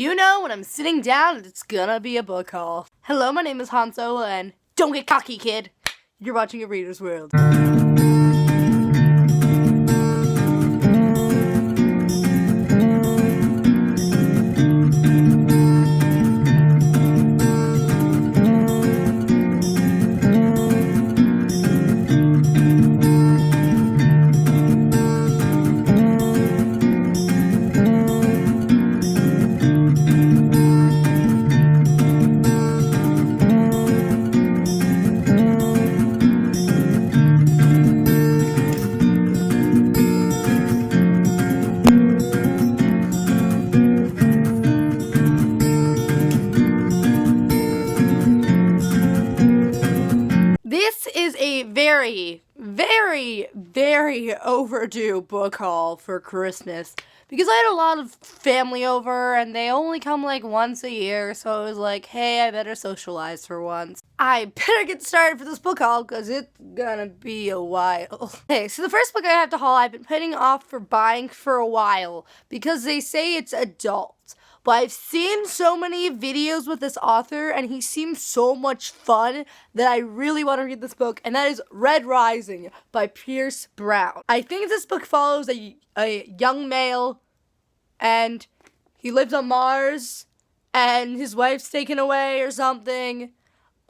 You know when I'm sitting down, it's gonna be a book haul. Hello, my name is Han Solo, and don't get cocky, kid. You're watching A Reader's World. This is a very overdue book haul for Christmas because I had a lot of family over and they only come like once a year, so I was like, hey, I better socialize for once. I better get started for this book haul because it's gonna be a while. Okay, so the first book I have to haul I've been putting off for buying for a while because they say it's adult. But I've seen so many videos with this author, and he seems so much fun that I really want to read this book, and that is Red Rising by Pierce Brown. I think this book follows a young male, and he lives on Mars, and his wife's taken away or something.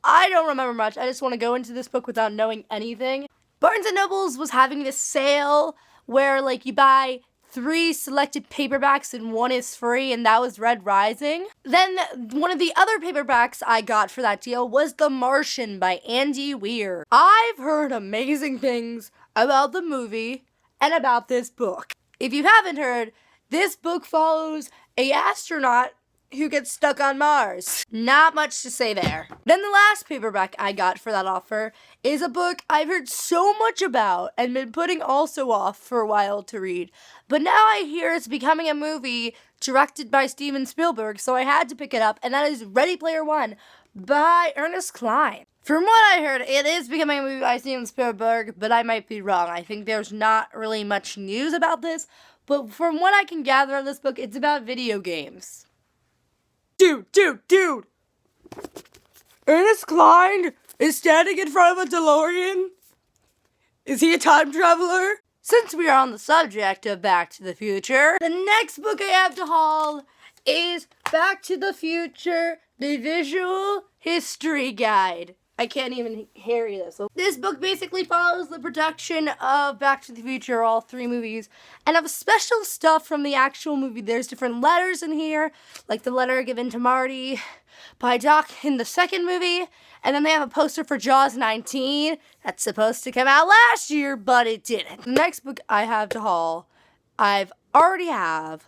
I don't remember much. I just want to go into this book without knowing anything. Barnes & Noble's was having this sale where, like, you buy 3 selected paperbacks and 1 is free, and that was Red Rising. Then one of the other paperbacks I got for that deal was The Martian by Andy Weir. I've heard amazing things about the movie and about this book. If you haven't heard, this book follows an astronaut who gets stuck on Mars. Not much to say there. Then the last paperback I got for that offer is a book I've heard so much about and been putting also off for a while to read. But now I hear it's becoming a movie directed by Steven Spielberg, so I had to pick it up, and that is Ready Player One by Ernest Cline. From what I heard, it is becoming a movie by Steven Spielberg, but I might be wrong. I think there's not really much news about this, but from what I can gather of this book, it's about video games. Dude! Ernest Cline is standing in front of a DeLorean? Is he a time traveler? Since we are on the subject of Back to the Future, the next book I have to haul is Back to the Future, the Visual History Guide. I can't even hear this. This book basically follows the production of Back to the Future, all 3 movies, and of special stuff from the actual movie. There's different letters in here, like the letter given to Marty by Doc in the second movie, and then they have a poster for Jaws 19 that's supposed to come out last year, but it didn't. The next book I have to haul, I've already have,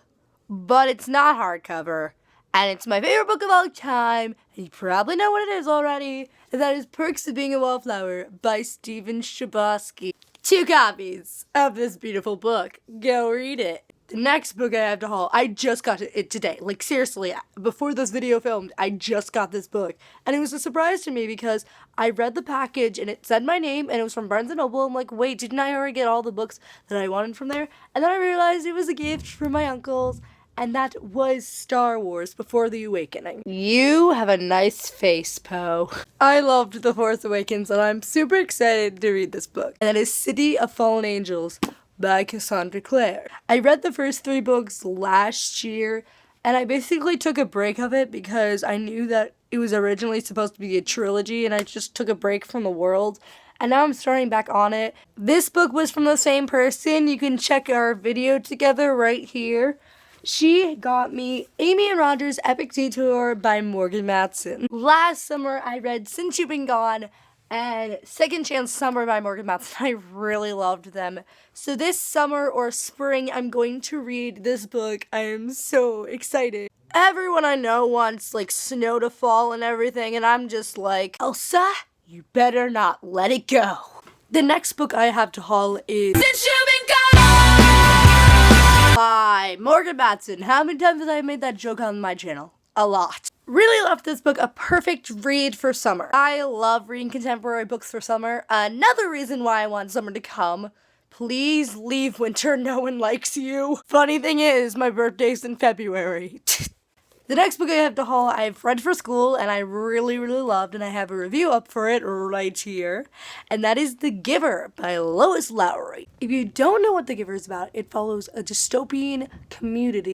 but it's not hardcover. And it's my favorite book of all time, and you probably know what it is already, and that is Perks of Being a Wallflower by Stephen Chbosky. 2 copies of this beautiful book. Go read it. The next book I have to haul, I just got it today. Like, seriously, before this video filmed, I just got this book. And it was a surprise to me because I read the package, and it said my name, and it was from Barnes & Noble. I'm like, wait, didn't I already get all the books that I wanted from there? And then I realized it was a gift from my uncles. And that was Star Wars Before the Awakening. You have a nice face, Poe. I loved The Force Awakens, and I'm super excited to read this book. And that is City of Fallen Angels by Cassandra Clare. I read the first 3 books last year, and I basically took a break of it because I knew that it was originally supposed to be a trilogy, and I just took a break from the world. And now I'm starting back on it. This book was from the same person. You can check our video together right here. She got me Amy and Roger's Epic Detour by Morgan Matson. Last summer, I read Since You've Been Gone and Second Chance Summer by Morgan Matson. I really loved them. So this summer or spring, I'm going to read this book. I am so excited. Everyone I know wants, like, snow to fall and everything, and I'm just like, Elsa, you better not let it go. The next book I have to haul is Since You've Been Gone by Morgan Matson. How many times have I made that joke on my channel? A lot. Really loved this book. A perfect read for summer. I love reading contemporary books for summer. Another reason why I want summer to come. Please leave winter. No one likes you. Funny thing is, my birthday's in February. The next book I have to haul, I've read for school, and I really, really loved, and I have a review up for it right here, and that is The Giver by Lois Lowry. If you don't know what The Giver is about, it follows a dystopian community.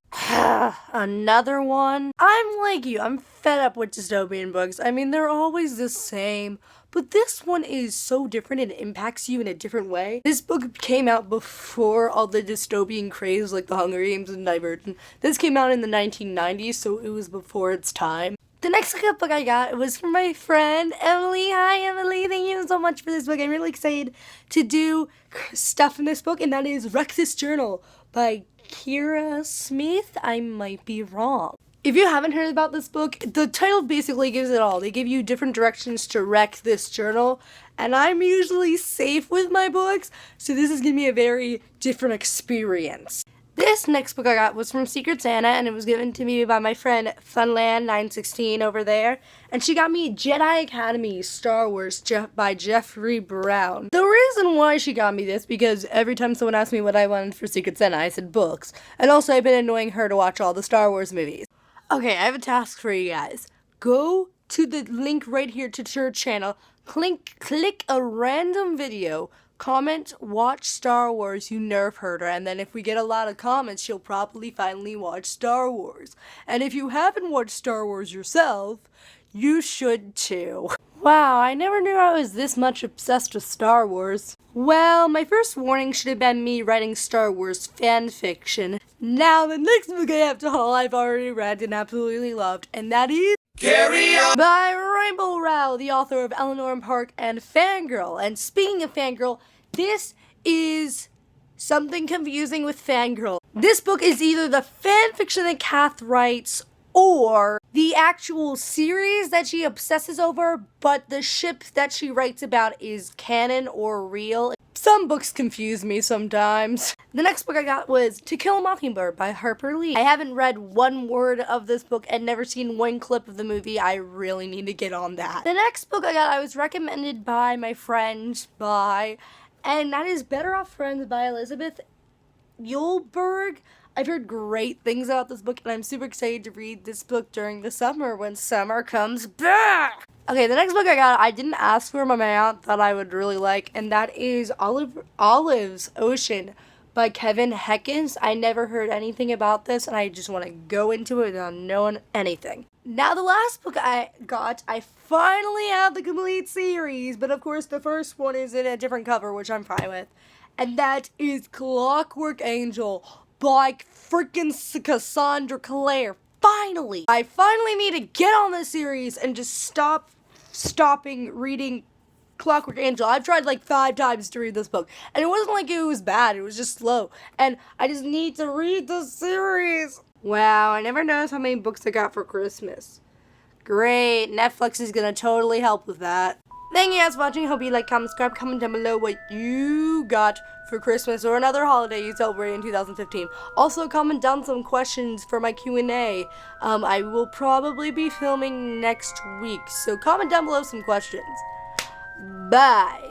Another one. I'm like you, I'm fed up with dystopian books. I mean, they're always the same. But this one is so different and it impacts you in a different way. This book came out before all the dystopian craze like The Hunger Games and Divergent. This came out in the 1990s, so it was before its time. The next book I got was from my friend Emily. Hi Emily, thank you so much for this book. I'm really excited to do stuff in this book, and that is Wreck This Journal by Kira Smith. I might be wrong. If you haven't heard about this book, the title basically gives it all. They give you different directions to wreck this journal, and I'm usually safe with my books, so this is going to be a very different experience. This next book I got was from Secret Santa, and it was given to me by my friend Funland916 over there, and she got me Jedi Academy Star Wars by Jeffrey Brown. The reason why she got me this, because every time someone asked me what I wanted for Secret Santa, I said books, and also I've been annoying her to watch all the Star Wars movies. Okay, I have a task for you guys. Go to the link right here to her channel, click a random video, comment, watch Star Wars, you nerf herder, and then if we get a lot of comments, she'll probably finally watch Star Wars. And if you haven't watched Star Wars yourself, you should too. Wow, I never knew I was this much obsessed with Star Wars. Well, my first warning should have been me writing Star Wars fan fiction. Now, the next book I have to haul I've already read and absolutely loved, and that is Carry On by Rainbow Rowell, the author of Eleanor and Park and Fangirl. And speaking of Fangirl, this is something confusing with Fangirl. This book is either the fan fiction that Kath writes or the actual series that she obsesses over, but the ship that she writes about is canon or real. Some books confuse me sometimes. The next book I got was To Kill a Mockingbird by Harper Lee. I haven't read one word of this book and never seen one clip of the movie. I really need to get on that. The next book I got I was recommended by my friend and that is Better Off Friends by Elizabeth Yulberg. I've heard great things about this book, and I'm super excited to read this book during the summer when summer comes back. Okay, the next book I got, I didn't ask for, but my aunt thought I would really like, and that is Olive's Ocean by Kevin Heckins. I never heard anything about this, and I just want to go into it without knowing anything. Now, the last book I got, I finally have the complete series, but of course the first one is in a different cover, which I'm fine with, and that is Clockwork Angel by freaking Cassandra Clare. Finally! I finally need to get on this series and just stopping reading Clockwork Angel. I've tried like 5 times to read this book, and it wasn't like it was bad, it was just slow, and I just need to read the series. Wow, I never noticed how many books I got for Christmas. Great, Netflix is gonna totally help with that. Thank you guys for watching. Hope you like, comment, subscribe, comment down below what you got for Christmas or another holiday you celebrate in 2015. Also, comment down some questions for my Q&A. I will probably be filming next week, so comment down below some questions. Bye!